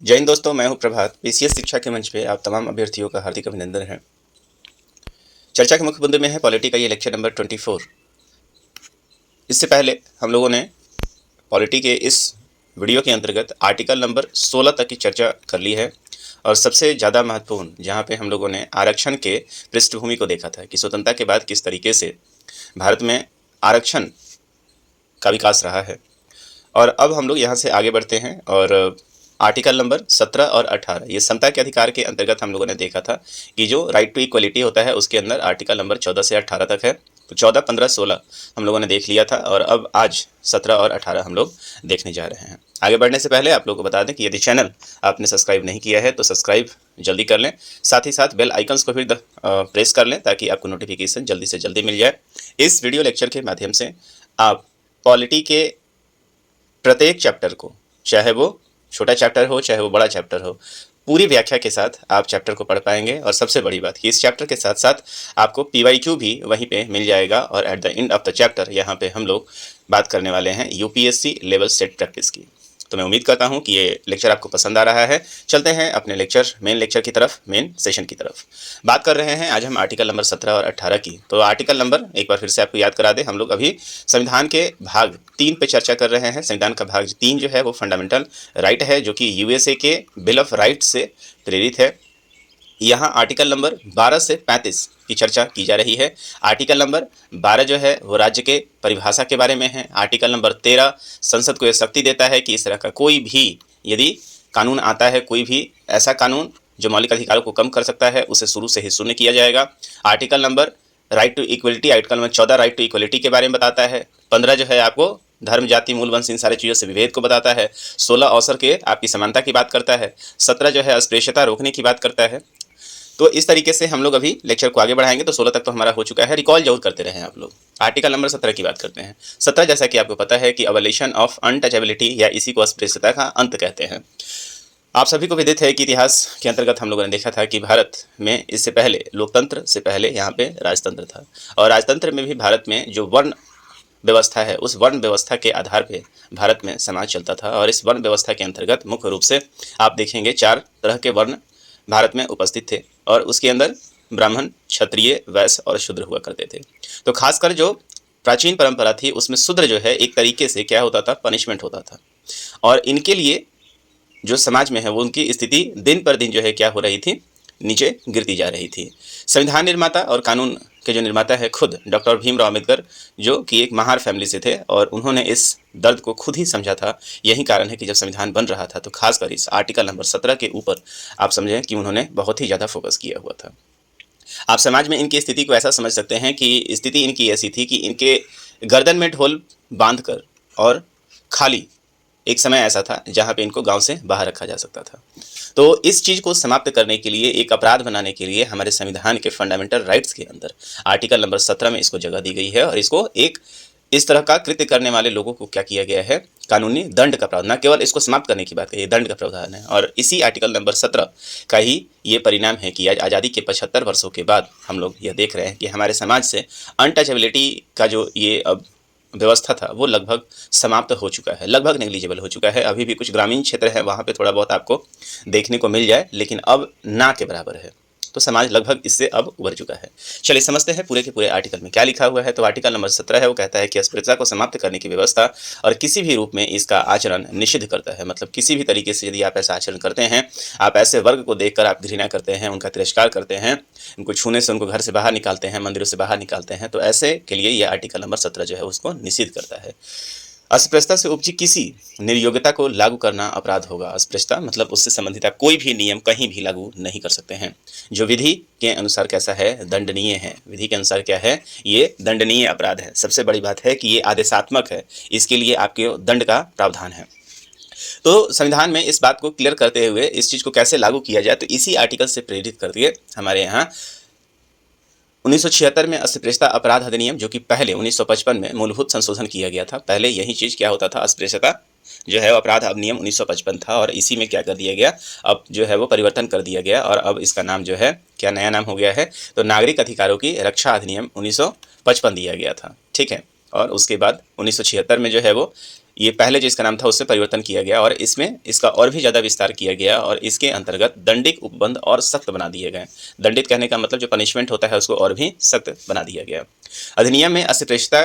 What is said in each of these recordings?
जय हिंद दोस्तों, मैं हूं प्रभात। पीसीएस शिक्षा के मंच पे आप तमाम अभ्यर्थियों का हार्दिक अभिनंदन है। चर्चा के मुख्य बिंदु में है पॉलिटी का ये लेक्चर नंबर 24। इससे पहले हम लोगों ने पॉलिटी के इस वीडियो के अंतर्गत आर्टिकल नंबर 16 तक की चर्चा कर ली है और सबसे ज़्यादा महत्वपूर्ण जहाँ पे हम लोगों ने आरक्षण के पृष्ठभूमि को देखा था कि स्वतंत्रता के बाद किस तरीके से भारत में आरक्षण का विकास रहा है। और अब हम लोग यहाँ से आगे बढ़ते हैं और आर्टिकल नंबर 17 और 18 ये समता के अधिकार के अंतर्गत हम लोगों ने देखा था कि जो राइट टू इक्वलिटी होता है उसके अंदर आर्टिकल नंबर 14 से 18 तक है। तो 14, 15, 16 हम लोगों ने देख लिया था और अब आज 17 और 18 हम लोग देखने जा रहे हैं। आगे बढ़ने से पहले आप लोगों को बता दें कि यदि चैनल आपने सब्सक्राइब नहीं किया है तो सब्सक्राइब जल्दी कर लें, साथ ही साथ बेल आइकन्स को भी प्रेस कर लें ताकि आपको नोटिफिकेशन जल्दी से जल्दी मिल जाए। इस वीडियो लेक्चर के माध्यम से आप पॉलिटी के प्रत्येक चैप्टर को, चाहे वो छोटा चैप्टर हो चाहे वो बड़ा चैप्टर हो, पूरी व्याख्या के साथ आप चैप्टर को पढ़ पाएंगे। और सबसे बड़ी बात कि इस चैप्टर के साथ साथ आपको PYQ भी वहीं पे मिल जाएगा और at the end of the chapter यहाँ पे हम लोग बात करने वाले हैं UPSC लेवल सेट प्रैक्टिस की। तो मैं उम्मीद करता हूँ कि ये लेक्चर आपको पसंद आ रहा है। चलते हैं अपने मेन लेक्चर की तरफ, मेन सेशन की तरफ। बात कर रहे हैं आज हम आर्टिकल नंबर 17 और 18 की। तो आर्टिकल नंबर एक बार फिर से आपको याद करा दें, हम लोग अभी संविधान के भाग 3 पे चर्चा कर रहे हैं। संविधान का भाग 3 जो है वो फंडामेंटल राइट है, जो कि USA के बिल ऑफ राइट से प्रेरित है। यहाँ आर्टिकल नंबर 12 से 35 की चर्चा की जा रही है। आर्टिकल नंबर 12 जो है वो राज्य के परिभाषा के बारे में है। आर्टिकल नंबर 13 संसद को यह शक्ति देता है कि इस तरह का कोई भी यदि कानून आता है, कोई भी ऐसा कानून जो मौलिक अधिकारों को कम कर सकता है, उसे शुरू से ही शून्य किया जाएगा। Article number right to equality, article number 14 right to equality के बारे में बताता है। 15 जो है आपको धर्म, जाति, मूल, वंश, इन सारी चीज़ों से विभेद को बताता है। 16 अवसर के आपकी समानता की बात करता है। 17 जो है अस्पृश्यता रोकने की बात करता है। तो इस तरीके से हम लोग अभी लेक्चर को आगे बढ़ाएंगे। तो 16 तक तो हमारा हो चुका है, रिकॉल जरूर करते रहें आप लोग। आर्टिकल नंबर 17 की बात करते हैं। 17 जैसा कि आपको पता है कि अबॉलिशन ऑफ अनटचेबिलिटी या इसी को अस्पृश्यता का अंत कहते हैं। आप सभी को विदित है कि इतिहास के अंतर्गत हम लोगों ने देखा था कि भारत में इससे पहले, लोकतंत्र से पहले यहाँ पे राजतंत्र था। और राजतंत्र में भी भारत में जो वर्ण व्यवस्था है, उस वर्ण व्यवस्था के आधार पे भारत में समाज चलता था। और इस वर्ण व्यवस्था के अंतर्गत मुख्य रूप से आप देखेंगे 4 तरह के वर्ण भारत में उपस्थित थे और उसके अंदर ब्राह्मण, क्षत्रिय, वैश्य और शूद्र हुआ करते थे। तो खासकर जो प्राचीन परंपरा थी उसमें शूद्र जो है एक तरीके से क्या होता था, पनिशमेंट होता था। और इनके लिए जो समाज में है वो उनकी स्थिति दिन पर दिन जो है क्या हो रही थी, नीचे गिरती जा रही थी। संविधान निर्माता और कानून के जो निर्माता है खुद डॉक्टर भीमराव अम्बेडकर, जो कि एक महार फैमिली से थे और उन्होंने इस दर्द को खुद ही समझा था। यही कारण है कि जब संविधान बन रहा था तो खासकर इस आर्टिकल नंबर 17 के ऊपर आप समझें कि उन्होंने बहुत ही ज़्यादा फोकस किया हुआ था। आप समाज में इनकी स्थिति को ऐसा समझ सकते हैं कि स्थिति इनकी ऐसी थी कि इनके गर्दन में ढोल बांध कर और खाली एक समय ऐसा था जहाँ पे इनको गांव से बाहर रखा जा सकता था। तो इस चीज़ को समाप्त करने के लिए, एक अपराध बनाने के लिए हमारे संविधान के फंडामेंटल राइट्स के अंदर आर्टिकल नंबर 17 में इसको जगह दी गई है। और इसको एक इस तरह का कृत्य करने वाले लोगों को क्या किया गया है, कानूनी दंड का प्रावधान, न केवल इसको समाप्त करने की बात कही, दंड का प्रावधान है। और इसी आर्टिकल नंबर 17 का ही ये परिणाम है कि आज आज़ादी के 75 वर्षों के बाद हम लोग यह देख रहे हैं कि हमारे समाज से अनटचेबिलिटी का जो ये अब व्यवस्था था वो लगभग समाप्त हो चुका है, लगभग नेग्लिजिबल हो चुका है। अभी भी कुछ ग्रामीण क्षेत्र है वहाँ पे थोड़ा बहुत आपको देखने को मिल जाए, लेकिन अब ना के बराबर है। तो समाज लगभग इससे अब उबर चुका है। चलिए समझते हैं पूरे के पूरे आर्टिकल में क्या लिखा हुआ है। तो आर्टिकल नंबर 17 है, वो कहता है कि अस्पृश्यता को समाप्त करने की व्यवस्था और किसी भी रूप में इसका आचरण निषिद्ध करता है। मतलब किसी भी तरीके से यदि आप ऐसा आचरण करते हैं, आप ऐसे वर्ग को देखकर आप घृणा करते हैं, उनका तिरस्कार करते हैं, उनको छूने से उनको घर से बाहर निकालते हैं, मंदिरों से बाहर निकालते हैं, तो ऐसे के लिए यह आर्टिकल नंबर 17 जो है उसको निषिद्ध करता है। अस्पृश्यता से उपजी किसी निर्योग्यता को लागू करना अपराध होगा। अस्पृश्यता मतलब उससे संबंधित आप कोई भी नियम कहीं भी लागू नहीं कर सकते हैं। जो विधि के अनुसार कैसा है, दंडनीय है। विधि के अनुसार क्या है, ये दंडनीय अपराध है। सबसे बड़ी बात है कि ये आदेशात्मक है, इसके लिए आपके दंड का प्रावधान है। तो संविधान में इस बात को क्लियर करते हुए इस चीज़ को कैसे लागू किया जाए, तो इसी आर्टिकल से प्रेरित करके हमारे यहाँ 1976 में अस्पृश्यता अपराध अधिनियम, जो कि पहले 1955 में मूलभूत संशोधन किया गया था। पहले यही चीज़ क्या होता था, अस्पृश्यता जो है अपराध अधिनियम 1955 था और इसी में क्या कर दिया गया, अब जो है वो परिवर्तन कर दिया गया और अब इसका नाम जो है क्या नया नाम हो गया है, तो नागरिक अधिकारों की रक्षा अधिनियम 1955 दिया गया था। ठीक है। और उसके बाद 1976 में जो है वो ये पहले जो इसका नाम था उससे परिवर्तन किया गया और इसमें इसका और भी ज़्यादा विस्तार किया गया और इसके अंतर्गत दंडिक उपबंध और सख्त बना दिए गए। दंडित कहने का मतलब जो पनिशमेंट होता है उसको और भी सख्त बना दिया गया। अधिनियम में अस्पृश्यता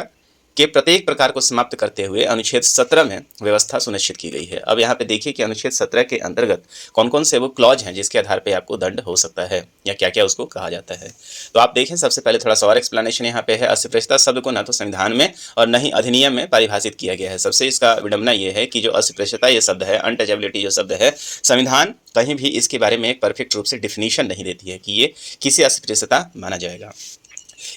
के प्रत्येक प्रकार को समाप्त करते हुए अनुच्छेद 17 में व्यवस्था सुनिश्चित की गई है। अब यहाँ पे देखिए कि अनुच्छेद 17 के अंतर्गत कौन कौन से वो क्लॉज हैं जिसके आधार पे आपको दंड हो सकता है या क्या क्या उसको कहा जाता है। तो आप देखें, सबसे पहले थोड़ा सा और एक्सप्लेनेशन यहाँ पे है। अस्पृश्यता शब्द को न तो संविधान में और न ही अधिनियम में परिभाषित किया गया है। सबसे इसका विडंबना ये है कि जो अस्पृश्यता ये शब्द है, अनटचेबिलिटी जो शब्द है, संविधान कहीं भी इसके बारे में एक परफेक्ट रूप से डिफिनीशन नहीं देती है कि ये किसी अस्पृश्यता माना जाएगा।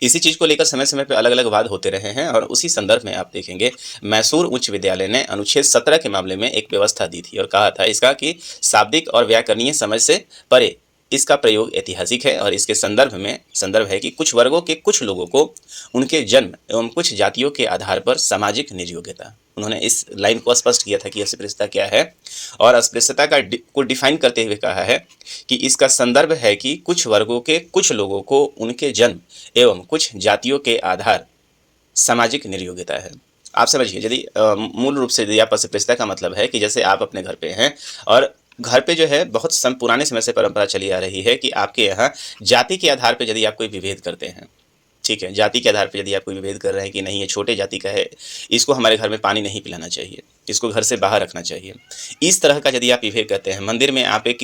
इसी चीज़ को लेकर समय समय पर अलग अलग वाद होते रहे हैं और उसी संदर्भ में आप देखेंगे मैसूर उच्च विद्यालय ने अनुच्छेद 17 के मामले में एक व्यवस्था दी थी और कहा था इसका कि शाब्दिक और व्याकरणीय समझ से परे इसका प्रयोग ऐतिहासिक है और इसके संदर्भ है कि कुछ वर्गों के कुछ लोगों को उनके जन्म एवं कुछ जातियों के आधार पर सामाजिक निज योग्यता, उन्होंने इस लाइन को स्पष्ट किया था कि अस्पृश्यता क्या है और अस्पृश्यता को डिफाइन करते हुए कहा है कि इसका संदर्भ है कि कुछ वर्गों के कुछ लोगों को उनके जन्म एवं कुछ जातियों के आधार सामाजिक निर्योग्यता है। आप समझिए, यदि मूल रूप से यदि आप अस्पृश्यता का मतलब है कि जैसे आप अपने घर पे हैं और घर पे जो है बहुत पुराने समय से परंपरा चली आ रही है कि आपके यहाँ जाति के आधार पे यदि आप कोई विभेद करते हैं, ठीक है, जाति के आधार पे यदि आप कोई विभेद कर रहे हैं कि नहीं ये छोटे जाति का है, इसको हमारे घर में पानी नहीं पिलाना चाहिए, इसको घर से बाहर रखना चाहिए, इस तरह का यदि आप विभेद करते हैं, मंदिर में आप एक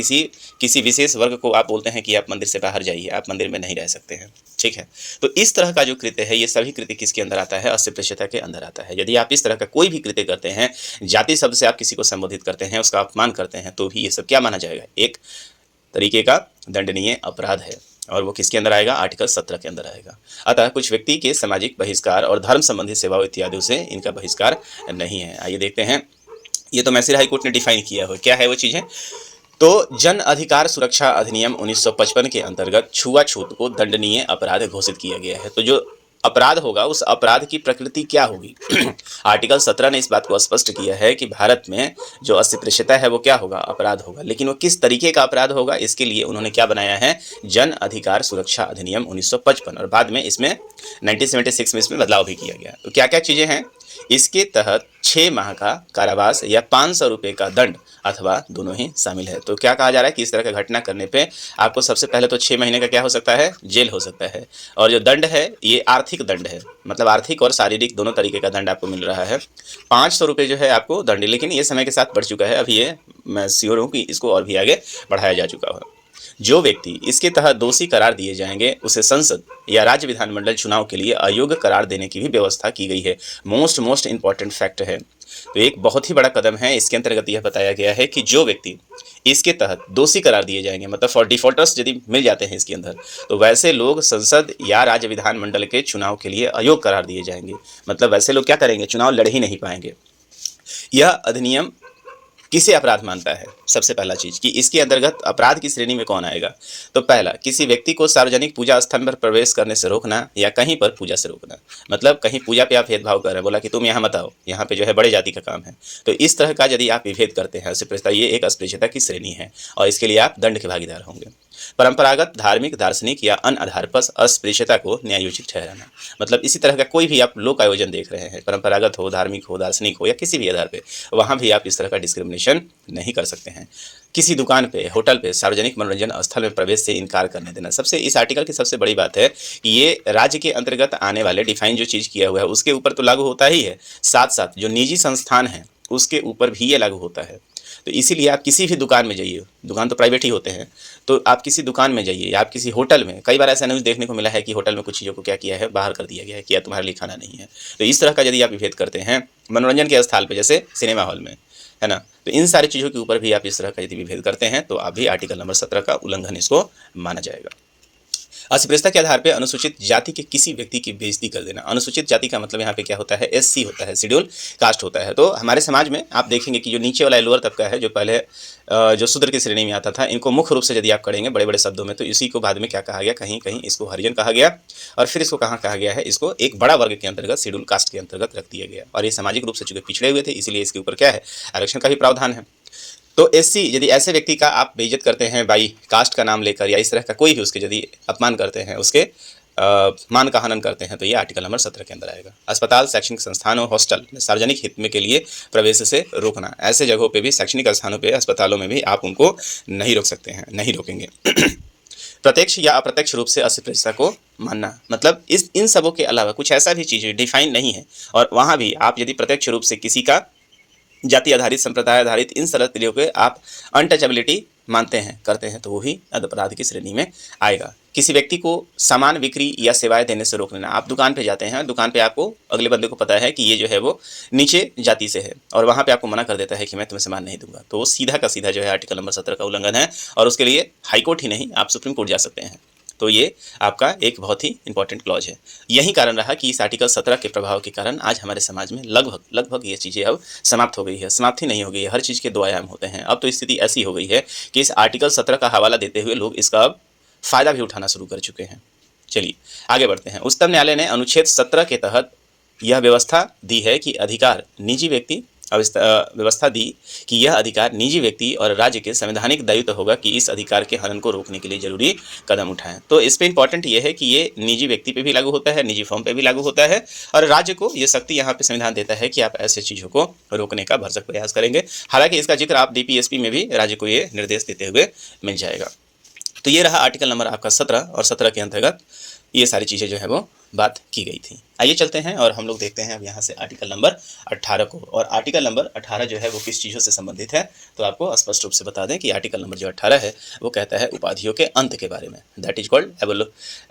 किसी विशेष वर्ग को आप बोलते हैं कि आप मंदिर से बाहर जाइए, आप मंदिर में नहीं रह सकते हैं, ठीक है, तो इस तरह का जो कृत्य है ये सभी कृत्य किसके अंदर आता है? अस्पृश्यता के अंदर आता है। यदि आप इस तरह का कोई भी कृत्य करते हैं, जाति शब्द से आप किसी को संबोधित करते हैं, उसका अपमान करते हैं, तो भी ये सब क्या माना जाएगा? एक तरीके का दंडनीय अपराध है और वो किसके अंदर आएगा? आर्टिकल 17 के अंदर आएगा। अतः कुछ व्यक्ति के सामाजिक बहिष्कार और धर्म संबंधी सेवाओं इत्यादि से इनका बहिष्कार नहीं है। आइए देखते हैं, ये तो मैसूर हाई कोर्ट ने डिफाइन किया हो, क्या है वो चीज़ें? तो जन अधिकार सुरक्षा अधिनियम 1955 के अंतर्गत छुआछूत को दंडनीय अपराध घोषित किया गया है। तो जो अपराध होगा उस अपराध की प्रकृति क्या होगी? आर्टिकल 17 ने इस बात को स्पष्ट किया है कि भारत में जो अस्पृश्यता है वो क्या होगा? अपराध होगा। लेकिन वो किस तरीके का अपराध होगा, इसके लिए उन्होंने क्या बनाया है? जन अधिकार सुरक्षा अधिनियम 1955 और बाद में इसमें 1976 में इसमें बदलाव भी किया गया। तो क्या क्या चीज़ें हैं? इसके तहत 6 माह का कारावास या 500 रुपये का दंड अथवा दोनों ही शामिल है। तो क्या कहा जा रहा है कि इस तरह का घटना करने पे आपको सबसे पहले तो 6 महीने का क्या हो सकता है? जेल हो सकता है। और जो दंड है ये आर्थिक दंड है, मतलब आर्थिक और शारीरिक दोनों तरीके का दंड आपको मिल रहा है। 500 रुपये जो है आपको दंड, लेकिन ये समय के साथ बढ़ चुका है, अभी ये मैं श्योर हूँ कि इसको और भी आगे बढ़ाया जा चुका है। जो व्यक्ति इसके तहत दोषी करार दिए जाएंगे उसे संसद या राज्य विधानमंडल चुनाव के लिए अयोग्य करार देने की भी व्यवस्था की गई है। मोस्ट इंपॉर्टेंट फैक्ट है। तो एक बहुत ही बड़ा कदम है। इसके अंतर्गत यह बताया गया है कि जो व्यक्ति इसके तहत दोषी करार दिए जाएंगे, मतलब फॉर डिफॉल्टर्स यदि मिल जाते हैं इसके अंदर, तो वैसे लोग संसद या राज्य विधानमंडल के चुनाव के लिए अयोग्य करार दिए जाएंगे। मतलब वैसे लोग क्या करेंगे? चुनाव लड़ ही नहीं पाएंगे। यह अधिनियम किसे अपराध मानता है? सबसे पहला चीज़ कि इसके अंतर्गत अपराध की श्रेणी में कौन आएगा? तो पहला, किसी व्यक्ति को सार्वजनिक पूजा स्थल पर प्रवेश करने से रोकना या कहीं पर पूजा से रोकना। मतलब कहीं पूजा पे आप भेदभाव कर रहे हैं, बोला कि तुम यहाँ मत आओ, यहाँ पे जो है बड़े जाति का काम है। तो इस तरह का यदि आप विभेद करते हैं अस्पृश्यता, ये एक अस्पृश्यता की श्रेणी है और इसके लिए आप दंड के भागीदार होंगे। परंपरागत धार्मिक, दार्शनिक या अन्य आधार पर अस्पृश्यता को न्यायोचित ठहराना। मतलब इसी तरह का कोई भी आप लोक आयोजन देख रहे हैं, परंपरागत हो, धार्मिक हो, दार्शनिक हो या किसी भी आधार पे, वहाँ भी आप इस तरह का डिस्क्रिमिनेशन नहीं कर सकते हैं। किसी दुकान पे, होटल पे, सार्वजनिक मनोरंजन स्थल में प्रवेश से इनकार करने देना। सबसे इस आर्टिकल की सबसे बड़ी बात है कि ये राज्य के अंतर्गत आने वाले डिफाइन जो चीज़ किया हुआ है उसके ऊपर तो लागू होता ही है, साथ साथ जो निजी संस्थान हैं उसके ऊपर भी ये लागू होता है। तो इसीलिए आप किसी भी दुकान में जाइए, दुकान तो प्राइवेट ही होते हैं, तो आप किसी दुकान में जाइए या आप किसी होटल में, कई बार ऐसा न्यूज़ देखने को मिला है कि होटल में कुछ चीज़ों को क्या किया है, बाहर कर दिया गया है कि तुम्हारे लिए खाना नहीं है। तो इस तरह का यदि आप विभेद करते हैं मनोरंजन के स्थल पे, जैसे सिनेमा हॉल में, है ना, तो इन सारी चीज़ों के ऊपर भी आप इस तरह का यदि विभेद करते हैं तो आप भी आर्टिकल नंबर 17 का उल्लंघन इसको माना जाएगा। अस्पृश्यता के आधार पर अनुसूचित जाति के किसी व्यक्ति की बेइज्जती कर देना। अनुसूचित जाति का मतलब यहाँ पे क्या होता है? एससी होता है, शेड्यूल कास्ट होता है। तो हमारे समाज में आप देखेंगे कि जो नीचे वाला लोअर तबका है, जो पहले जो शूद्र की श्रेणी में आता था, इनको मुख्य रूप से यदि आप करेंगे बड़े बड़े शब्दों में, तो इसी को बाद में क्या कहा गया? कहीं कहीं इसको हरिजन कहा गया और फिर इसको कहाँ कहा गया है? इसको एक बड़ा वर्ग के अंतर्गत, शेड्यूल कास्ट के अंतर्गत रख दिया गया। और ये सामाजिक रूप से चूंकि पिछड़े हुए थे, इसीलिए इसके ऊपर क्या है? आरक्षण का भी प्रावधान है। तो एससी, यदि ऐसे व्यक्ति का आप बेइज्जत करते हैं बाई कास्ट का नाम लेकर या इस तरह का कोई भी उसके यदि अपमान करते हैं, उसके मान का हनन करते हैं तो ये आर्टिकल नंबर 17 के अंदर आएगा। अस्पताल, शैक्षणिक संस्थानों, हॉस्टल में सार्वजनिक हित में के लिए प्रवेश से रोकना, ऐसे जगहों पे भी, शैक्षणिक स्थानों पे, अस्पतालों में भी आप उनको नहीं रोक सकते हैं, नहीं रोकेंगे। प्रत्यक्ष या अप्रत्यक्ष रूप से अस्पृश्यता को मानना, मतलब इन सबों के अलावा कुछ ऐसा भी चीज़ डिफाइन नहीं है, और वहाँ भी आप यदि प्रत्यक्ष रूप से किसी का जाति आधारित, संप्रदाय आधारित, इन सरल तरीकों के आप अनटचेबिलिटी मानते हैं, करते हैं, तो वो भी अपराध की श्रेणी में आएगा। किसी व्यक्ति को सामान बिक्री या सेवाएं देने से रोक लेना, आप दुकान पे जाते हैं, दुकान पे आपको अगले बंदे को पता है कि ये जो है वो नीचे जाति से है, और वहाँ पे आपको मना कर देता है कि मैं तुम्हें सामान नहीं दूंगा, तो वो सीधा का सीधा जो है आर्टिकल नंबर 17 का उल्लंघन है, और उसके लिए हाईकोर्ट ही नहीं, आप सुप्रीम कोर्ट जा सकते हैं। तो ये आपका एक बहुत ही इंपॉर्टेंट क्लॉज है। यही कारण रहा कि इस आर्टिकल 17 के प्रभाव के कारण आज हमारे समाज में लगभग ये चीज़ें अब समाप्त हो गई है। समाप्ति नहीं हो गई है, हर चीज़ के दो आयाम होते हैं। अब तो स्थिति ऐसी हो गई है कि इस आर्टिकल 17 का हवाला देते हुए लोग इसका अब फ़ायदा भी उठाना शुरू कर चुके हैं। चलिए आगे बढ़ते हैं। उच्चतम न्यायालय ने अनुच्छेद 17 के तहत यह व्यवस्था दी है कि यह अधिकार निजी व्यक्ति और राज्य के संवैधानिक दायित्व होगा कि इस अधिकार के हनन को रोकने के लिए जरूरी कदम उठाएं। तो इस पे इंपॉर्टेंट ये है कि ये निजी व्यक्ति पे भी लागू होता है, निजी फर्म पे भी लागू होता है, और राज्य को ये शक्ति यहाँ पे संविधान देता है कि आप ऐसे चीज़ों को रोकने का भरसक प्रयास करेंगे। हालांकि इसका जिक्र आप DPSP में भी राज्य को ये निर्देश देते हुए मिल जाएगा। तो ये रहा आर्टिकल नंबर आपका 17, और 17 के अंतर्गत ये सारी चीज़ें जो है वो बात की गई थी। आइए चलते हैं और हम लोग देखते हैं अब यहाँ से आर्टिकल नंबर 18 को। और आर्टिकल नंबर 18 जो है वो किस चीज़ों से संबंधित है, तो आपको स्पष्ट रूप से बता दें कि आर्टिकल नंबर जो 18 है वो कहता है उपाधियों के अंत के बारे में, that is called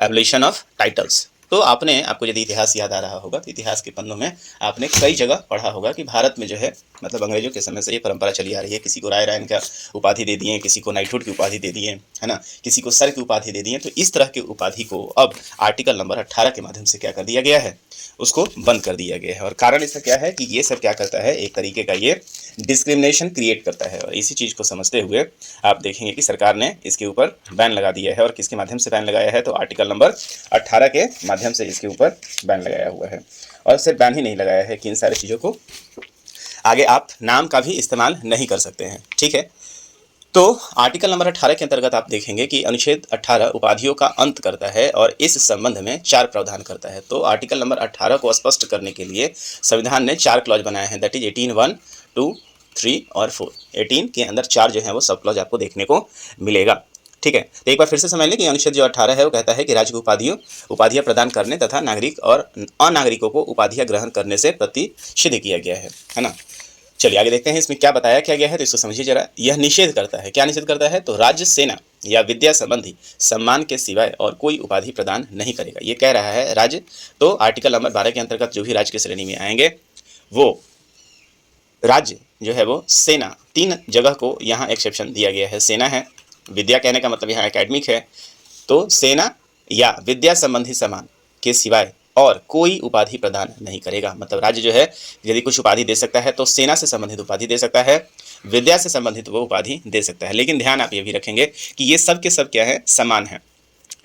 abolition of titles. तो आपको यदि इतिहास याद आ रहा होगा तो इतिहास के पन्नों में आपने कई जगह पढ़ा होगा कि भारत में जो है, मतलब अंग्रेजों के समय से ये परंपरा चली आ रही है, किसी को राय रायन का उपाधि दे दिए, किसी को नाइटहुड की उपाधि दे दिए, है ना, किसी को सर की उपाधि दे दिए। तो इस तरह की उपाधि को अब आर्टिकल नंबर 18 के माध्यम से क्या कर दिया गया है, उसको बंद कर दिया गया है। और कारण इसका क्या है कि ये सब क्या करता है, एक तरीके का ये डिस्क्रिमिनेशन क्रिएट करता है। और इसी चीज़ को समझते हुए आप देखेंगे कि सरकार ने इसके ऊपर बैन लगा दिया है। और किसके माध्यम से बैन लगाया है, तो आर्टिकल नंबर 18 के माध्यम से इसके ऊपर बैन लगाया हुआ है। और सिर्फ बैन ही नहीं लगाया है कि इन सारी चीज़ों को आगे आप नाम का भी इस्तेमाल नहीं कर सकते हैं, ठीक है। तो आर्टिकल नंबर 18 के अंतर्गत आप देखेंगे कि अनुच्छेद 18 उपाधियों का अंत करता है और इस संबंध में 4 प्रावधान करता है। तो आर्टिकल नंबर 18 को स्पष्ट करने के लिए संविधान ने 4 क्लॉज बनाए हैं, दैट इज 18, 1, 2, 3 और 4। 18 के अंदर 4 जो है वो सब क्लॉज आपको देखने को मिलेगा, ठीक है। तो एक बार फिर से समझ लें कि अनुच्छेद जो 18 है वो कहता है कि राज्य को उपाधियाँ प्रदान करने तथा नागरिक और अनागरिकों को उपाधियाँ ग्रहण करने से प्रतिषिद्ध किया गया है ना। चलिए आगे देखते हैं इसमें क्या बताया क्या गया है, तो इसको समझिए जरा। यह निषेध करता है, क्या निषेध करता है, तो राज्य, सेना या विद्या संबंधी सम्मान के सिवाय और कोई उपाधि प्रदान नहीं करेगा, ये कह रहा है राज्य। तो आर्टिकल नंबर 12 के अंतर्गत जो भी राज्य की श्रेणी में आएंगे वो राज्य जो है वो सेना, 3 जगह को यहाँ एक्सेप्शन दिया गया है। सेना है, विद्या कहने का मतलब यहाँ एकेडमिक है, तो सेना या विद्या संबंधी सम्मान के सिवाय और कोई उपाधि प्रदान नहीं करेगा। मतलब राज्य जो है यदि कुछ उपाधि दे सकता है तो सेना से संबंधित उपाधि दे सकता है, विद्या से संबंधित वो उपाधि दे सकता है। लेकिन ध्यान आप ये भी रखेंगे कि ये सब के सब क्या है, समान है।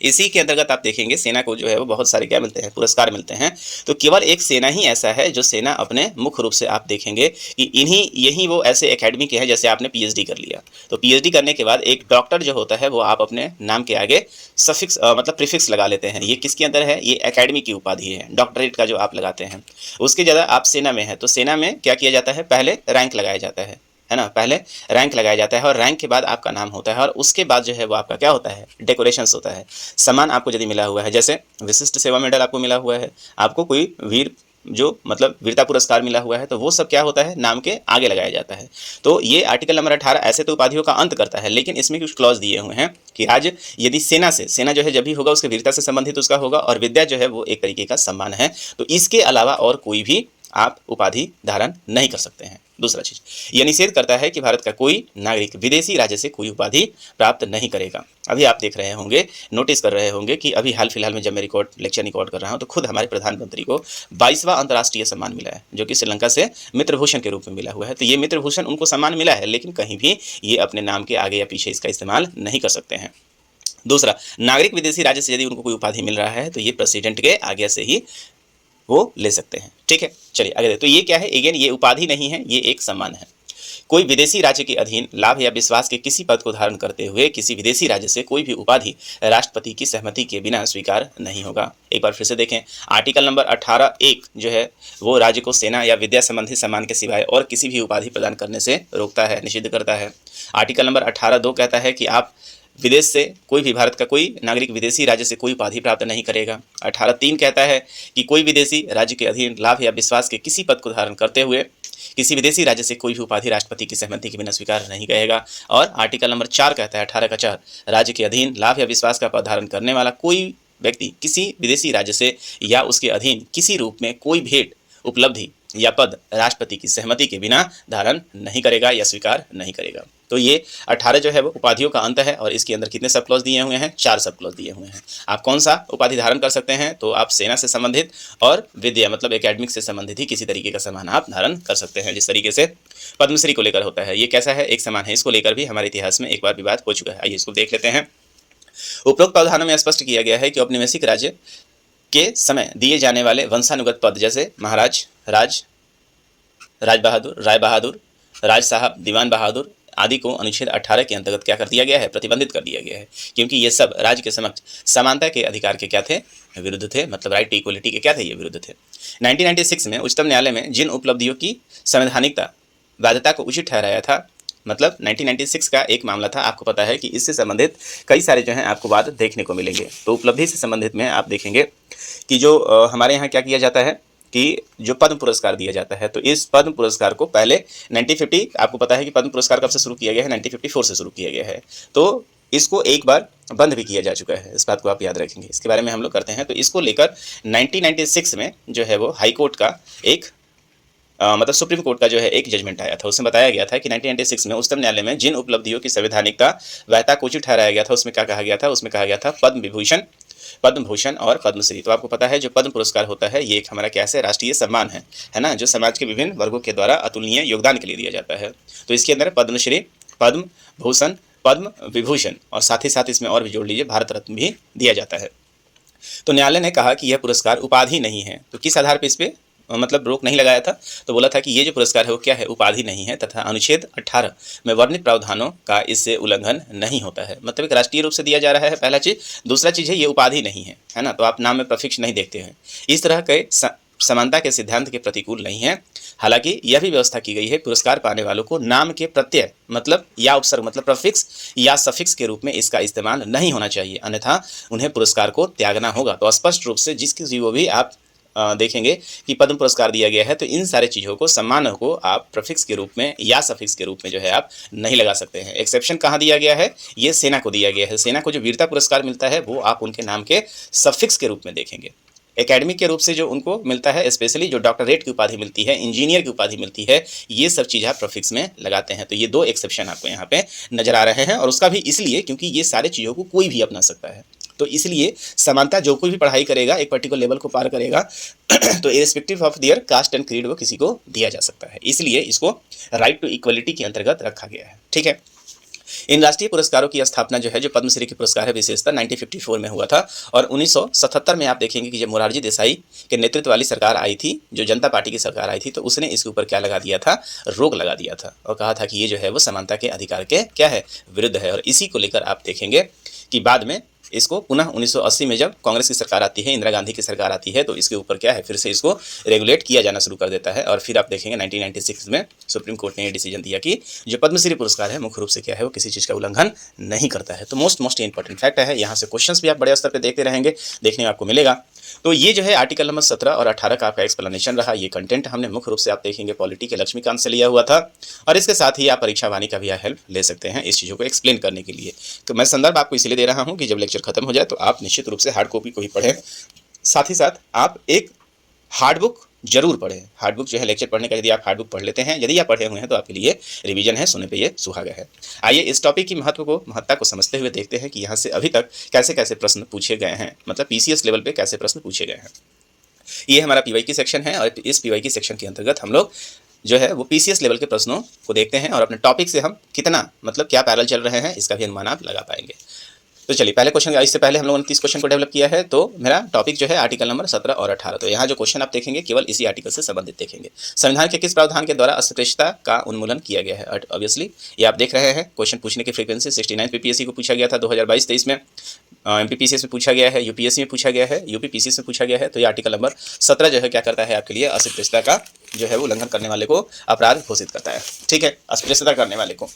इसी के अंतर्गत आप देखेंगे सेना को जो है वो बहुत सारे क्या मिलते हैं, पुरस्कार मिलते हैं। तो केवल एक सेना ही ऐसा है जो सेना अपने मुख्य रूप से आप देखेंगे कि यही वो ऐसे एकेडमी के हैं, जैसे आपने PhD कर लिया, तो PhD करने के बाद एक डॉक्टर जो होता है वो आप अपने नाम के आगे सफिक्स मतलब प्रीफिक्स लगा लेते हैं। ये किसके अंदर है, ये एकेडमी की उपाधि है, डॉक्टरेट का जो आप लगाते हैं। उसके ज़्यादा आप सेना में है, तो सेना में क्या किया जाता है, पहले रैंक लगाया जाता है ना, पहले रैंक लगाया जाता है और रैंक के बाद आपका नाम होता है और उसके बाद जो है वो आपका क्या होता है, डेकोरेशंस होता है। सम्मान आपको यदि मिला हुआ है, जैसे विशिष्ट सेवा मेडल आपको मिला हुआ है, आपको कोई वीर जो मतलब वीरता पुरस्कार मिला हुआ है, तो वो सब क्या होता है, नाम के आगे लगाया जाता है। तो ये आर्टिकल नंबर 18 ऐसे तो उपाधियों का अंत करता है, लेकिन इसमें कुछ क्लॉज दिए हुए हैं कि आज यदि सेना जो है जब भी होगा उसके वीरता से संबंधित उसका होगा, और विद्या जो है वो एक तरीके का सम्मान है। तो इसके अलावा और कोई भी आप उपाधि धारण नहीं कर सकते हैं। दूसरा चीज यह निषेध करता है कि भारत का कोई नागरिक विदेशी राज्य से कोई उपाधि प्राप्त नहीं करेगा। अभी आप देख रहे होंगे, नोटिस कर रहे होंगे कि अभी हाल फिलहाल में जब मैं लेक्चर रिकॉर्ड कर रहा हूं तो खुद हमारे प्रधानमंत्री को 22वां अंतर्राष्ट्रीय सम्मान मिला है, जो कि श्रीलंका से मित्रभूषण के रूप में मिला हुआ है। तो ये मित्रभूषण उनको सम्मान मिला है, लेकिन कहीं भी ये अपने नाम के आगे या पीछे इसका इस्तेमाल नहीं कर सकते हैं। दूसरा, नागरिक विदेशी राज्य से यदि उनको कोई उपाधि मिल रहा है तो ये प्रेसिडेंट के आगे से ही वो ले सकते हैं, ठीक है। चलिए आगे। तो ये क्या है, अगेन ये उपाधि नहीं है, ये एक सम्मान है। कोई विदेशी राज्य के अधीन लाभ या विश्वास के किसी पद को धारण करते हुए किसी विदेशी राज्य से कोई भी उपाधि राष्ट्रपति की सहमति के बिना स्वीकार नहीं होगा। एक बार फिर से देखें, आर्टिकल नंबर 18(1) जो है वो राज्य को सेना या विद्या संबंधी सम्मान के सिवाय और किसी भी उपाधि प्रदान करने से रोकता है, निषिद्ध करता है। आर्टिकल नंबर 18(2) कहता है कि आप विदेश से कोई भी भारत का कोई नागरिक विदेशी राज्य से कोई उपाधि प्राप्त नहीं करेगा। 18(3) कहता है कि कोई विदेशी राज्य के अधीन लाभ या विश्वास के किसी पद को धारण करते हुए किसी विदेशी राज्य से कोई भी उपाधि राष्ट्रपति की सहमति के बिना स्वीकार नहीं करेगा। और आर्टिकल नंबर 4 कहता है 18 का 4, राज्य के अधीन लाभ या विश्वास का पद धारण करने वाला कोई व्यक्ति किसी विदेशी राज्य से या उसके अधीन किसी रूप में कोई भेंट, उपलब्धि या पद राष्ट्रपति की सहमति के बिना धारण नहीं करेगा या स्वीकार नहीं करेगा। तो ये 18 जो है वो उपाधियों का अंत है और इसके अंदर कितने सब क्लॉज दिए हुए हैं? 4 सब क्लॉज दिए हुए हैं। आप कौन सा उपाधि धारण कर सकते हैं? तो आप सेना से संबंधित और विद्या मतलब एकेडमिक से संबंधित ही किसी तरीके का सम्मान आप धारण कर सकते हैं, जिस तरीके से पद्मश्री को लेकर होता है। ये कैसा है? एक समान है। इसको लेकर भी हमारे इतिहास में एक बार विवाद हो चुका है। आइए इसको देख लेते हैं। उपरोक्त प्रावधानों में स्पष्ट किया गया है कि औपनिवेशिक राज्य के समय दिए जाने वाले वंशानुगत पद जैसे महाराज, राज, राज बहादुर, राय बहादुर, राज साहब, दीवान बहादुर आदि को अनुच्छेद 18 के अंतर्गत क्या कर दिया गया है? प्रतिबंधित कर दिया गया है, क्योंकि ये सब राज्य के समक्ष समानता के अधिकार के क्या थे? विरुद्ध थे। मतलब राइट टू इक्वलिटी के क्या थे? ये विरुद्ध थे। 1996 में उच्चतम न्यायालय में जिन उपलब्धियों की संवैधानिकता वैधता को उचित ठहराया था, मतलब 1996 का एक मामला था, आपको पता है कि इससे संबंधित कई सारे जो हैं आपको बात देखने को मिलेंगे। तो उपलब्धि से संबंधित में आप देखेंगे कि जो हमारे यहाँ क्या किया जाता है कि जो पद्म पुरस्कार दिया जाता है, तो इस पद्म पुरस्कार को पहले 1950, आपको पता है कि पद्म पुरस्कार कब से शुरू किया गया है? 1954 से शुरू किया गया है। तो इसको एक बार बंद भी किया जा चुका है, इस बात को आप याद रखेंगे। इसके बारे में हम लोग करते हैं। तो इसको लेकर 1996 में जो है वो हाई कोर्ट का एक मतलब सुप्रीम कोर्ट का जो है एक जजमेंट आया था। उसमें बताया गया था कि 1996 में उच्चतम न्यायालय में जिन उपलब्धियों की संवैधानिकता वैधता को उचित ठहराया गया था, उसमें क्या कहा गया था? उसमें कहा गया था पद्म विभूषण, पद्म भूषण और पद्मश्री। तो आपको पता है जो पद्म पुरस्कार होता है ये एक हमारा क्या है? राष्ट्रीय सम्मान है ना, जो समाज के विभिन्न वर्गों के द्वारा अतुलनीय योगदान के लिए दिया जाता है। तो इसके अंदर पद्मश्री, पद्म भूषण, पद्म विभूषण और साथ ही साथ इसमें और भी जोड़ लीजिए भारत रत्न भी दिया जाता है। तो न्यायालय ने कहा कि यह पुरस्कार उपाधि नहीं है। तो किस आधार पर इस पे मतलब रोक नहीं लगाया था? तो बोला था कि ये जो पुरस्कार है वो क्या है? उपाधि नहीं है तथा अनुच्छेद 18 में वर्णित प्रावधानों का इससे उल्लंघन नहीं होता है। मतलब एक राष्ट्रीय रूप से दिया जा रहा है, पहला चीज। दूसरा चीज है ये उपाधि नहीं है ना, तो आप नाम में प्रफिक्स नहीं देखते हैं। इस तरह के समानता के सिद्धांत के प्रतिकूल नहीं है। हालांकि यह भी व्यवस्था की गई है पुरस्कार पाने वालों को नाम के प्रत्यय मतलब या उपसर्ग मतलब प्रफिक्स या सफिक्स के रूप में इसका इस्तेमाल नहीं होना चाहिए, अन्यथा उन्हें पुरस्कार को त्यागना होगा। तो स्पष्ट रूप से जिस किसी को भी आप देखेंगे कि पद्म पुरस्कार दिया गया है तो इन सारे चीज़ों को, सम्मानों को आप प्रफिक्स के रूप में या सफिक्स के रूप में जो है आप नहीं लगा सकते हैं। एक्सेप्शन कहाँ दिया गया है? ये सेना को दिया गया है। सेना को जो वीरता पुरस्कार मिलता है वो आप उनके नाम के सफिक्स के रूप में देखेंगे। एकेडमिक के रूप से जो उनको मिलता है, स्पेशली जो डॉक्टरेट की उपाधि मिलती है, इंजीनियर की उपाधि मिलती है, ये सब चीज़ आप प्रोफिक्स में लगाते हैं। तो ये 2 एक्सेप्शन आपको यहाँ पे नजर आ रहे हैं, और उसका भी इसलिए क्योंकि ये सारे चीज़ों को कोई भी अपना सकता है। तो इसलिए समानता, जो कोई भी पढ़ाई करेगा एक पर्टिकुलर लेवल को पार करेगा तो irrespective of their caste and creed वो किसी को दिया जा सकता है। इसलिए इसको राइट टू इक्वलिटी के अंतर्गत रखा गया है। ठीक है। इन राष्ट्रीय पुरस्कारों की स्थापना जो है, जो पद्मश्री के पुरस्कार है, विशेषता 1954 में हुआ था। और 1977 में आप देखेंगे कि जब मोरारजी देसाई के नेतृत्व वाली सरकार आई थी, जो जनता पार्टी की सरकार आई थी, तो उसने इसके ऊपर क्या लगा दिया था? रोक लगा दिया था और कहा था कि ये जो है वो समानता के अधिकार के क्या है? विरुद्ध है। और इसी को लेकर आप देखेंगे कि बाद में इसको पुनः 1980 में जब कांग्रेस की सरकार आती है, इंदिरा गांधी की सरकार आती है, तो इसके ऊपर क्या है? फिर से इसको रेगुलेट किया जाना शुरू कर देता है। और फिर आप देखेंगे 1996 में सुप्रीम कोर्ट ने ये डिसीजन दिया कि जो पद्मश्री पुरस्कार है मुख्य रूप से क्या है? वो किसी चीज़ का उल्लंघन नहीं करता है। तो मोस्ट इंपॉर्टेंट फैक्ट है। यहाँ से क्वेश्चंस भी आप बड़े स्तर पर देखते रहेंगे, देखने में आपको मिलेगा। तो ये जो है आर्टिकल नंबर 17 और 18 का आपका एक्सप्लेनेशन रहा। ये कंटेंट हमने मुख्य रूप से आप देखेंगे पॉलिटी के लक्ष्मीकांत से लिया हुआ था, और इसके साथ ही आप परीक्षा वाणी का भी हेल्प ले सकते हैं इस चीज़ों को एक्सप्लेन करने के लिए। तो मैं संदर्भ आपको इसलिए दे रहा हूँ कि जब लेक्चर खत्म हो जाए तो आप निश्चित रूप से हार्ड कॉपी को ही पढ़ें, साथ ही साथ आप एक हार्ड बुक जरूर पढ़ें। हार्ड बुक जो है लेक्चर पढ़ने का, यदि आप हार्ड बुक पढ़ लेते हैं, यदि आप पढ़े हुए हैं, तो आपके लिए रिवीजन है, सुने पे ये सुहागा है। आइए इस टॉपिक की महत्ता को समझते हुए देखते हैं कि यहाँ से अभी तक कैसे कैसे प्रश्न पूछे गए हैं, मतलब पीसीएस लेवल पे कैसे प्रश्न पूछे गए हैं। ये हमारा पीवाई सेक्शन है, और इस पीवाई सेक्शन के अंतर्गत हम लोग जो है वो पीसीएस लेवल के प्रश्नों को देखते हैं, और अपने टॉपिक से हम कितना मतलब क्या पैरेलल चल रहे हैं इसका भी अनुमान आप लगा पाएंगे। तो चलिए पहले क्वेश्चन, इससे पहले हम लोगों ने 30 क्वेश्चन को डेवलप किया है। तो मेरा टॉपिक जो है आर्टिकल नंबर 17 और 18। तो यहाँ जो क्वेश्चन आप देखेंगे केवल इसी आर्टिकल से संबंधित देखेंगे। संविधान के किस प्रावधान के द्वारा अस्पृश्यता का उन्मूलन किया गया है? ऑब्वियसली ये आप देख रहे हैं, क्वेश्चन पूछने की फ्रीक्वेंसी 69 पीपीएससी को पूछा गया था 2022-23 में, एमपीपीसीएस में पूछा गया है, यूपीएससी में पूछा गया है, यूपीपीसीएस में पूछा गया है। तो ये आर्टिकल नंबर 17 जो है क्या करता है आपके लिए, अस्पृश्यता का जो है वो उल्लंघन करने वाले को अपराध घोषित करता है। ठीक है, अस्पृश्यता करने वाले को।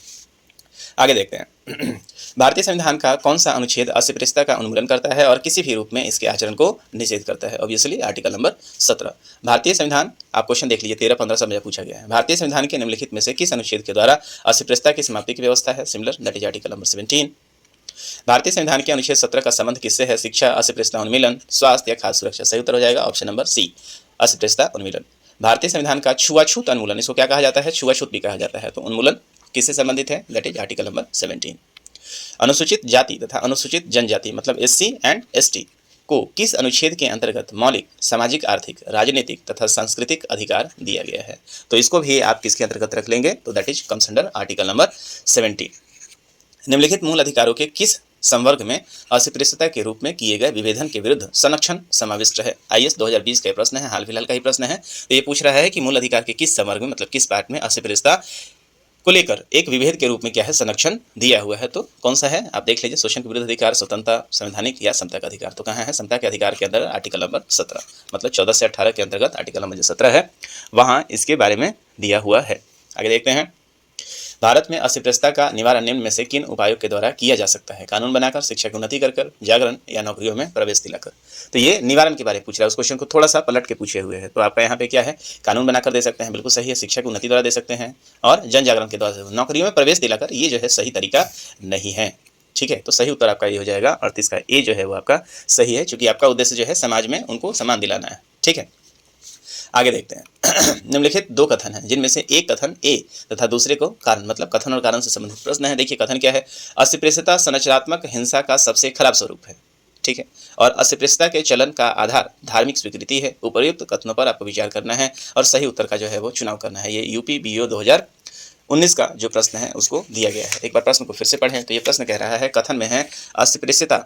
आगे देखते हैं भारतीय संविधान का कौन सा अनुच्छेद अस्पृश्यता का उन्मूलन करता है और किसी भी रूप में इसके आचरण को निषेध करता है? Obviously article number 17। भारतीय संविधान, आप क्वेश्चन देख लीजिए, 13-15 समय पूछा गया है। भारतीय संविधान के निम्नलिखित में से किस अनुच्छेद के द्वारा अस्पृश्यता की समाप्ति की व्यवस्था है? Similar, that is article number 17। भारतीय संविधान के अनुच्छेद 17 का संबंध किससे है? शिक्षा, अस्पृश्यता उन्मूलन, स्वास्थ्य या खाद्य सुरक्षा। सही उत्तर हो जाएगा ऑप्शन नंबर सी, अस्पृश्यता उन्मूलन। भारतीय संविधान का छुआछूत उन्मूलन, इसको क्या कहा जाता है? छुआछूत भी कहा जाता है। तो उन्मूलन किससे संबंधित है? That is article number 17। अनुसूचित जाति तथा अनुसूचित जनजाति मतलब एससी एंड एसटी को किस अनुच्छेद के अंतर्गत मौलिक सामाजिक, आर्थिक, राजनीतिक तथा सांस्कृतिक अधिकार दिया गया है? तो इसको भी आप किसके अंतर्गत रख लेंगे? तो that is comes under article number 17। निम्नलिखित मूल अधिकारों के किस संवर्ग में अस्पृश्यता के रूप में किए गए विभेदन के विरुद्ध संरक्षण समाविष्ट है? आईएएस 2020 का प्रश्न है, हाल फिलहाल का ही प्रश्न है। तो ये पूछ रहा है कि मूल अधिकार के किस संवर्ग में, मतलब किस पार्ट में अस्पृश्यता को लेकर एक विभेद के रूप में क्या है, संरक्षण दिया हुआ है। तो कौन सा है आप देख लीजिए, शोषण के विरुद्ध अधिकार, स्वतंत्रता, संवैधानिक या समता का अधिकार। तो कहाँ है? समता के अधिकार के अंदर आर्टिकल नंबर 17, मतलब 14 से 18 के अंतर्गत आर्टिकल नंबर जो 17 है वहाँ इसके बारे में दिया हुआ है। आगे देखते हैं, भारत में अस्पृश्यता का निवारण निम्न में से किन उपायों के द्वारा किया जा सकता है? कानून बनाकर, शिक्षा की उन्नति कर, जागरण या नौकरियों में प्रवेश दिलाकर। तो ये निवारण के बारे में पूछ रहा है, उस क्वेश्चन को थोड़ा सा पलट के पूछे हुए हैं। तो आपका यहाँ पे क्या है, कानून बनाकर दे सकते हैं, बिल्कुल सही है, शिक्षा की उन्नति द्वारा दे सकते हैं, और जन जागरण के द्वारा, नौकरियों में प्रवेश दिलाकर ये जो है सही तरीका नहीं है। ठीक है, तो सही उत्तर आपका ये हो जाएगा 38 का ए जो है वो आपका सही है, क्योंकि आपका उद्देश्य जो है समाज में उनको सम्मान दिलाना है। ठीक है, आगे देखते हैं निम्नलिखित दो कथन हैं जिनमें से एक कथन ए तथा दूसरे को कारण, मतलब कथन और कारण से संबंधित प्रश्न है। देखिए कथन क्या है, अस्पृश्यता संरचनात्मक हिंसा का सबसे खराब स्वरूप है। ठीक है, और अस्पृश्यता के चलन का आधार धार्मिक स्वीकृति है। उपर्युक्त कथनों पर आपको विचार करना है और सही उत्तर का जो है वो चुनाव करना है। ये यूपी बीओ 2019 का जो प्रश्न है उसको दिया गया है। एक बार प्रश्न को फिर से पढ़ें। तो ये प्रश्न कह रहा है, कथन में है अस्पृश्यता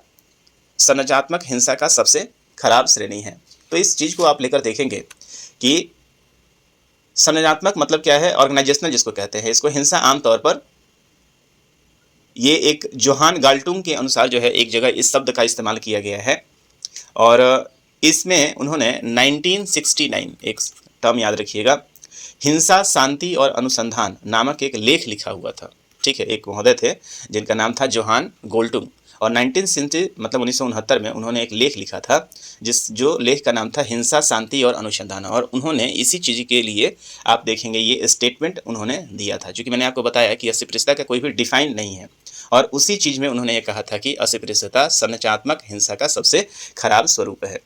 संरचनात्मक हिंसा का सबसे खराब श्रेणी है। तो इस चीज को आप लेकर देखेंगे कि संरचनात्मक मतलब क्या है, ऑर्गेनाइजेशनल जिसको कहते हैं। इसको हिंसा आमतौर पर ये एक जोहान गाल्टुंग के अनुसार जो है एक जगह इस शब्द का इस्तेमाल किया गया है, और इसमें उन्होंने 1969 एक टर्म याद रखिएगा, हिंसा, शांति और अनुसंधान नामक एक लेख लिखा हुआ था। ठीक है, एक महोदय थे जिनका नाम था जोहान गोल्टुंग, और 1970 मतलब 1969 में उन्होंने एक लेख लिखा था जो लेख का नाम था हिंसा, शांति और अनुसंधान। और उन्होंने इसी चीज़ के लिए आप देखेंगे ये स्टेटमेंट उन्होंने दिया था, क्योंकि मैंने आपको बताया कि अस्पृश्यता का कोई भी डिफाइन नहीं है, और उसी चीज़ में उन्होंने ये कहा था कि अस्पृश्यता संरचनात्मक हिंसा का सबसे खराब स्वरूप है।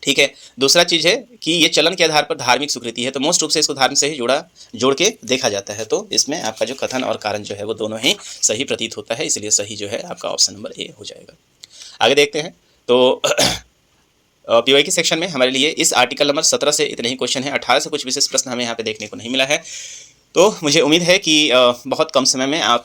ठीक है, दूसरा चीज़ है कि ये चलन के आधार पर धार्मिक स्वीकृति है, तो मोस्ट रूप से इसको धर्म से ही जोड़ के देखा जाता है। तो इसमें आपका जो कथन और कारण जो है वो दोनों ही सही प्रतीत होता है, इसलिए सही जो है आपका ऑप्शन नंबर ए हो जाएगा। आगे देखते हैं, तो पीवाई के सेक्शन में हमारे लिए इस आर्टिकल नंबर 17 से इतने ही क्वेश्चन हैं। 18 से कुछ विशेष प्रश्न हमें यहाँ पे देखने को नहीं मिला है। तो मुझे उम्मीद है कि बहुत कम समय में आप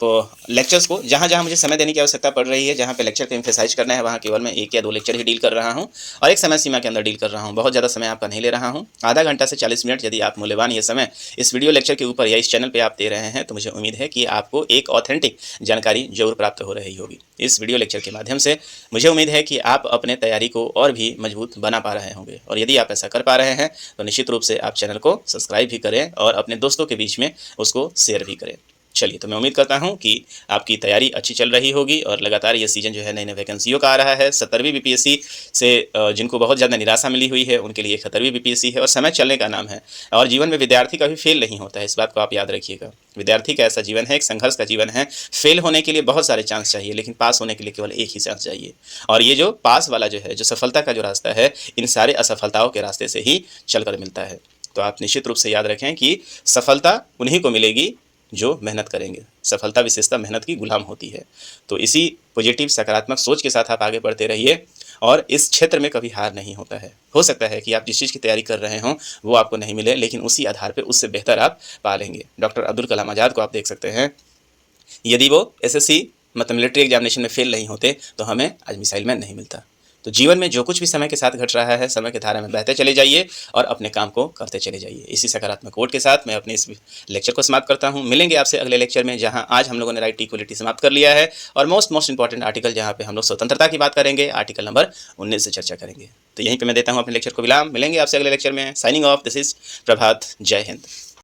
लेक्चर्स को, जहाँ जहाँ मुझे समय देने की आवश्यकता पड़ रही है, जहाँ पे लेक्चर को एम्फेसाइज करना है, वहाँ केवल मैं 1 या 2 लेक्चर ही डील कर रहा हूँ, और एक समय सीमा के अंदर डील कर रहा हूँ। बहुत ज़्यादा समय आपका नहीं ले रहा हूँ, आधा घंटा से 40 मिनट यदि आप मूल्यवान ये समय इस वीडियो लेक्चर के ऊपर या इस चैनल पर आप दे रहे हैं, तो मुझे उम्मीद है कि आपको एक ऑथेंटिक जानकारी जरूर प्राप्त हो रही होगी। इस वीडियो लेक्चर के माध्यम से मुझे उम्मीद है कि आप अपने तैयारी को और भी मजबूत बना पा रहे होंगे, और यदि आप ऐसा कर पा रहे हैं तो निश्चित रूप से आप चैनल को सब्सक्राइब भी करें और अपने दोस्तों के बीच में उसको शेयर भी करें। चलिए, तो मैं उम्मीद करता हूं कि आपकी तैयारी अच्छी चल रही होगी, और लगातार ये सीजन जो है नई नई वैकेंसियों का आ रहा है। 17वीं बीपीएससी से जिनको बहुत ज़्यादा निराशा मिली हुई है उनके लिए 71वीं बीपीएससी है, और समय चलने का नाम है। और जीवन में विद्यार्थी कभी फेल नहीं होता है, इस बात को आप याद रखिएगा। विद्यार्थी का ऐसा जीवन है, एक संघर्ष का जीवन है। फेल होने के लिए बहुत सारे चांस चाहिए, लेकिन पास होने के लिए केवल एक ही चांस चाहिए। और ये जो पास वाला जो है, जो सफलता का जो रास्ता है, इन सारे असफलताओं के रास्ते से ही चलकर मिलता है। तो आप निश्चित रूप से याद रखें कि सफलता उन्हीं को मिलेगी जो मेहनत करेंगे। सफलता विशेषता मेहनत की गुलाम होती है। तो इसी पॉजिटिव सकारात्मक सोच के साथ आप आगे बढ़ते रहिए, और इस क्षेत्र में कभी हार नहीं होता है। हो सकता है कि आप जिस चीज़ की तैयारी कर रहे हों वो आपको नहीं मिले, लेकिन उसी आधार पर उससे बेहतर आप पा लेंगे। डॉक्टर अब्दुल कलाम आज़ाद को आप देख सकते हैं, यदि वो एसएससी मतलब मिलिट्री एग्जामिनेशन में फेल नहीं होते तो हमें आज मिसाइल मैन नहीं मिलता। तो जीवन में जो कुछ भी समय के साथ घट रहा है, समय की धारा में बहते चले जाइए और अपने काम को करते चले जाइए। इसी सकारात्मक कोट के साथ मैं अपने इस लेक्चर को समाप्त करता हूँ। मिलेंगे आपसे अगले लेक्चर में, जहाँ आज हम लोगों ने राइट इक्वलिटी समाप्त कर लिया है और मोस्ट इंपॉर्टेंट आर्टिकल जहाँ पे हम लोग स्वतंत्रता की बात करेंगे, आर्टिकल नंबर 19 से चर्चा करेंगे। तो यहीं पर मैं देता हूँ अपने लेक्चर को विराम। मिलेंगे आपसे अगले लेक्चर में। साइनिंग ऑफ, दिस इज प्रभात। जय हिंद।